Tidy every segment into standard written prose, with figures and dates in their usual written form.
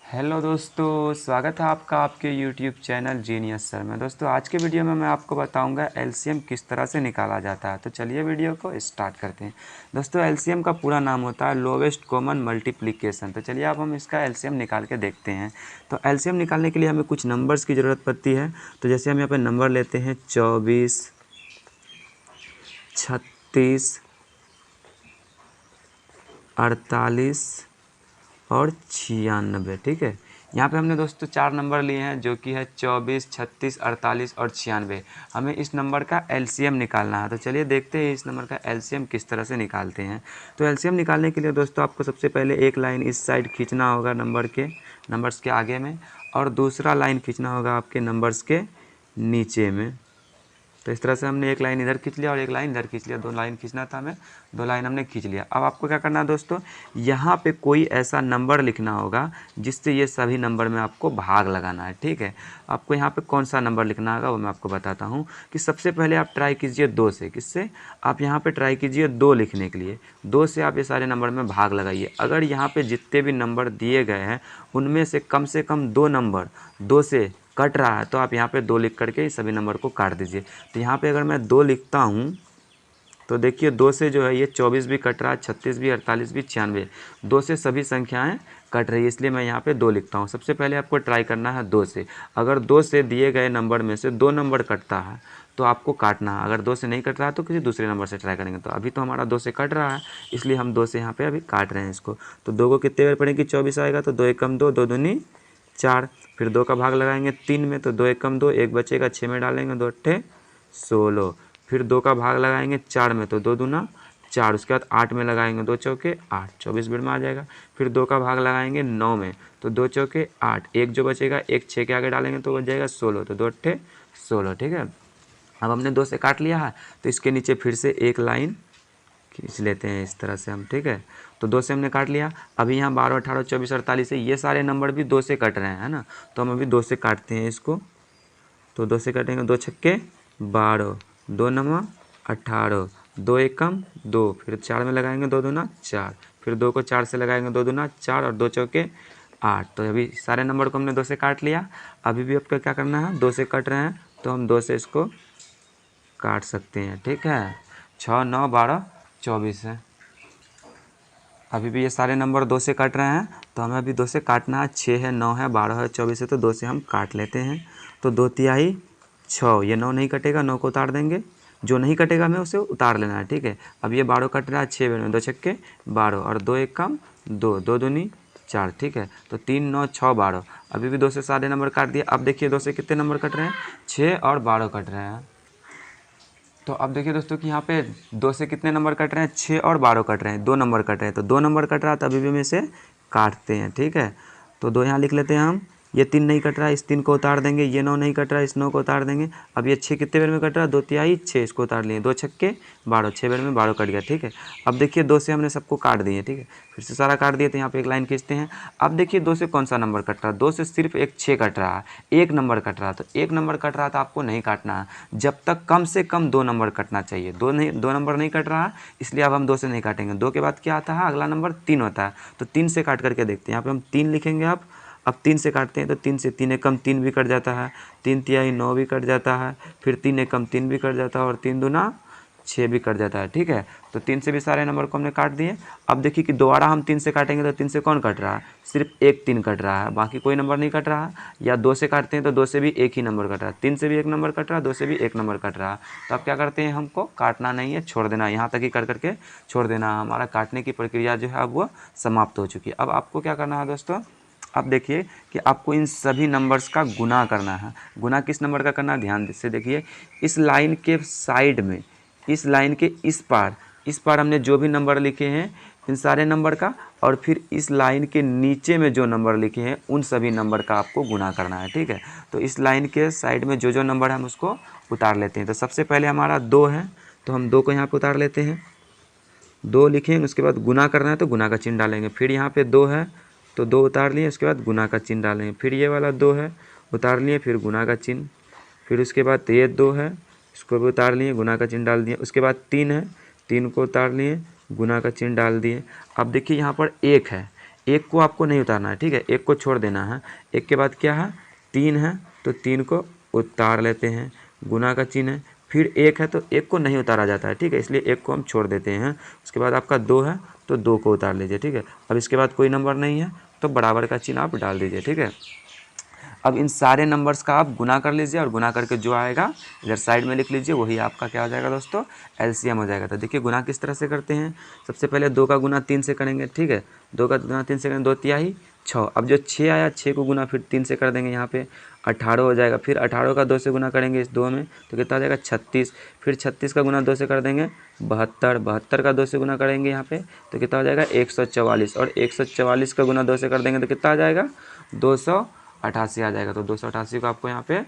Hello दोस्तों, स्वागत है आपका आपके यूट्यूब चैनल जीनियस सर में। दोस्तों आज के वीडियो में मैं आपको बताऊंगा एलसीएम किस तरह से निकाला जाता है। तो चलिए वीडियो को स्टार्ट करते हैं। दोस्तों एलसीएम का पूरा नाम होता है लोवेस्ट कॉमन मल्टीप्लिकेशन। तो चलिए अब हम इसका एलसीएम निकाल के देखते हैं। तो एलसीएम निकालने के लिए हमें कुछ नंबर्स की ज़रूरत पड़ती है। तो जैसे हम यहाँ पर नंबर लेते हैं 24, 36, 48 और 96। ठीक है, यहाँ पे हमने दोस्तों 4 नंबर लिए हैं जो कि है 24, 36, 48 और 96। हमें इस नंबर का एलसीएम निकालना है। तो चलिए देखते हैं इस नंबर का एलसीएम किस तरह से निकालते हैं। तो एलसीएम निकालने के लिए दोस्तों आपको सबसे पहले एक लाइन इस साइड खींचना होगा नंबर्स के आगे में, और दूसरा लाइन खींचना होगा आपके नंबर्स के नीचे में। तो इस तरह से हमने एक लाइन इधर खींच लिया और एक लाइन इधर खींच लिया। 2 लाइन खींचना था हमें, 2 लाइन हमने खींच लिया। अब आपको क्या करना है दोस्तों, यहाँ पे कोई ऐसा नंबर लिखना होगा जिससे ये सभी नंबर में आपको भाग लगाना है। ठीक है, आपको यहाँ पे कौन सा नंबर लिखना होगा वो मैं आपको बताता हूँ। कि सबसे पहले आप ट्राई कीजिए 2 से। किससे? आप यहाँ पर ट्राई कीजिए 2 लिखने के लिए। 2 से आप ये सारे नंबर में भाग लगाइए। अगर यहाँ पर जितने भी नंबर दिए गए हैं उनमें से कम 2 नंबर 2 से कट रहा है तो आप यहाँ पे 2 लिख करके इस सभी नंबर को काट दीजिए। तो यहाँ पे अगर मैं 2 लिखता हूँ तो देखिए 2 से जो है ये 24 भी कट रहा है, 36 भी, 48 भी, 96। 2 से सभी संख्याएं कट रही है, इसलिए मैं यहाँ पे 2 लिखता हूँ। सबसे पहले आपको ट्राई करना है 2 से। अगर 2 से दिए गए नंबर में से 2 नंबर कटता है तो आपको काटना है। अगर 2 से नहीं कट रहा है तो किसी दूसरे नंबर से ट्राई करेंगे। तो अभी तो हमारा 2 से कट रहा है, इसलिए हम 2 से यहाँ पे अभी काट रहे हैं इसको। तो 2 को कितने बार पढ़ेंगे? 24 आएगा तो 2 एकम 2, 2 दूनी 4। फिर 2 का भाग लगाएंगे 3 में तो 2 एकम 2, 1 बचेगा 6 में डालेंगे 2 अट्ठे 16। फिर 2 का भाग लगाएंगे 4 में तो 2 दूना 4। उसके बाद 8 में लगाएंगे 2 चौके 8, 24 बिट में आ जाएगा। फिर 2 का भाग लगाएंगे 9 में तो 2 चौके 8, 1 जो बचेगा 1 6 के आगे डालेंगे तो बच जाएगा 16, तो 2 अट्ठे 16। ठीक है, अब हमने 2 से काट लिया है तो इसके नीचे फिर से एक लाइन खींच लेते हैं इस तरह से हम। ठीक है, तो 2 से हमने काट लिया। अभी यहाँ 12, 18, 24, 48 है, ये सारे नंबर भी 2 से कट रहे हैं, है ना। तो हम अभी 2 से काटते हैं इसको। तो 2 से काटेंगे, 2 छक्के 12, 2 नवा 18, 2 एकम 2। फिर 4 में लगाएंगे 2 दूना 4। फिर 2 को 4 से लगाएंगे 2 दूना 4 और 2 चौके 8। तो अभी सारे नंबर को हमने 2 से काट लिया। अभी भी आपको क्या करना है, 2 से कट रहे हैं तो हम 2 से इसको काट सकते हैं। ठीक है, 6, 9, 12, 24 है। अभी भी ये सारे नंबर 2 से कट रहे हैं तो हमें अभी 2 से काटना है। 6 है, 9 है, 12 है, 24 है, तो 2 से हम काट लेते हैं। तो 2 तिहाई 6, ये 9 नहीं कटेगा, 9 को उतार देंगे। जो नहीं कटेगा हमें उसे उतार लेना है। ठीक है, अब ये 12 कट रहा है 6 में, 2 छक्के 12 और 2 एक कम 2, 2 दूनी 4। ठीक है, तो 3, 9, 6, 12। अभी भी 2 से सारे नंबर काट दिए। अब देखिए 2 से कितने नंबर कट रहे हैं? 6 और 12 कट रहे हैं। तो अब देखिए दोस्तों कि यहाँ पे 2 से कितने नंबर कट रहे हैं? 6 और 12 कट रहे हैं, 2 नंबर कट रहे हैं। तो 2 नंबर कट रहा है तो अभी भी हम इसे काटते हैं। ठीक है, तो 2 यहाँ लिख लेते हैं हम। ये 3 नहीं कट रहा है, इस 3 को उतार देंगे। ये 9 नहीं कट रहा है, इस 9 को उतार देंगे। अब ये 6 कितने बेर में कट रहा है? 2 तिहाई 6, इसको उतार लिए। 2 छक्के 12, 6 बेर में 12 कट गया। ठीक है, अब देखिए 2 से हमने सबको काट दिए। ठीक है, फिर से सारा काट दिए तो यहाँ पे एक लाइन खींचते हैं। अब देखिए 2 से कौन सा नंबर कट रहा है? 2 से सिर्फ एक 6 कट रहा है, एक नंबर कट रहा है। तो एक नंबर कट रहा था आपको नहीं काटना है जब तक कम से कम 2 नंबर कटना चाहिए। 2 नंबर नहीं कट रहा है, इसलिए अब हम 2 से नहीं काटेंगे। 2 के बाद क्या आता है? अगला नंबर 3 होता है। तो 3 से काट करके देखते हैं। यहाँ पे हम 3 लिखेंगे। अब 3 से काटते हैं तो 3 से 3 एकम 3 भी कट जाता है, 3 तिहाई 9 भी कट जाता है, फिर 3 एकम 3 भी कट जाता है और 3 दूना 6 भी कट जाता है। ठीक है, तो 3 से भी सारे नंबर को हमने काट दिए। अब देखिए कि दोबारा हम 3 से काटेंगे तो 3 से कौन कट रहा है? सिर्फ एक 3 कट रहा है, बाकी कोई नंबर नहीं कट रहा है। या 2 से काटते हैं तो 2 से भी एक ही नंबर कट रहा है, 3 से भी एक नंबर कट रहा है, 2 से भी एक नंबर कट रहा है। तो अब क्या करते हैं, हमको काटना नहीं है, छोड़ देना, यहाँ तक ही कर करके छोड़ देना। हमारा काटने की प्रक्रिया जो है अब वो समाप्त हो चुकी है। अब आपको क्या करना है दोस्तों, अब देखिए कि आपको इन सभी नंबर्स का गुना करना है। गुना किस नंबर का करना है? ध्यान से देखिए, इस लाइन के साइड में, इस लाइन के इस पार हमने जो भी नंबर लिखे हैं इन सारे नंबर का, और फिर इस लाइन के नीचे में जो नंबर लिखे हैं उन सभी नंबर का आपको गुना करना है। ठीक है, तो इस लाइन के साइड में जो नंबर है हम उसको उतार लेते हैं। तो सबसे पहले हमारा 2 है तो हम 2 को यहाँ पर उतार लेते हैं। 2 लिखेंगे, उसके बाद गुना करना है तो गुना का चिन्ह डालेंगे। फिर यहाँ पे 2 है तो 2 उतार लिए, उसके बाद गुना का चिन्ह डालेंगे। फिर ये वाला 2 है, उतार लिए, फिर गुना का चिन्ह। फिर उसके बाद ये 2 है, इसको भी उतार लिए, गुना का चिन्ह डाल दिए। उसके बाद 3 है, 3 को उतार लिए, गुना का चिन्ह डाल दिए। अब देखिए यहाँ पर 1 है, एक को आपको नहीं उतारना है, ठीक है, एक को छोड़ देना है। एक के बाद क्या है, 3 है तो 3 को उतार लेते हैं, गुना का चिन्ह है, फिर एक है तो एक को नहीं उतारा जाता है, ठीक है, इसलिए एक को हम छोड़ देते हैं। उसके बाद आपका 2 है तो 2 को उतार लीजिए, ठीक है। अब इसके बाद कोई नंबर नहीं है तो बराबर का चिन्ह आप डाल दीजिए, ठीक है। अब इन सारे नंबर्स का आप गुना कर लीजिए और गुना करके जो आएगा इधर साइड में लिख लीजिए, वही आपका क्या हो जाएगा दोस्तों, एलसीएम हो जाएगा। तो देखिए गुना किस तरह से करते हैं। सबसे पहले 2 का गुना 3 से करेंगे, ठीक है, 2 का गुना 3 से करेंगे, 2 तिहाई 6। अब जो 6 आया 6 को गुना फिर 3 से कर देंगे, यहाँ पे 18 हो जाएगा। फिर 18 का 2 से गुना करेंगे इस 2 में तो कितना हो जाएगा 36। फिर 36 का गुना 2 से कर देंगे 72। 72 का 2 से गुना करेंगे यहाँ पे तो कितना हो जाएगा 144। और 144 का गुना 2 से कर देंगे तो कितना आ जाएगा 288 आ जाएगा। तो 288 को आपको यहाँ पे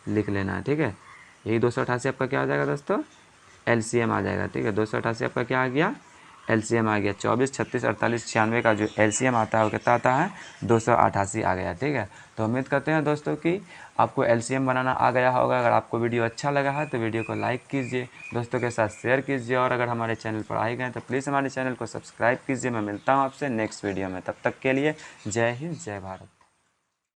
लिख लेना है, ठीक है। यही 288 आपका क्या आ जाएगा दोस्तों, एलसीएम आ जाएगा, ठीक है। 288 आपका क्या आ गया, एलसीएम आ गया। 24, 36, 48, 96 का जो एलसीएम आता है वो कितना आता है 288 आ गया, ठीक है। तो उम्मीद करते हैं दोस्तों कि आपको एलसीएम बनाना आ गया होगा। अगर आपको वीडियो अच्छा लगा है तो वीडियो को लाइक कीजिए, दोस्तों के साथ शेयर कीजिए, और अगर हमारे चैनल पर आए गए तो प्लीज़ हमारे चैनल को सब्सक्राइब कीजिए। मैं मिलता हूँ आपसे नेक्स्ट वीडियो में, तब तक के लिए जय हिंद, जय भारत।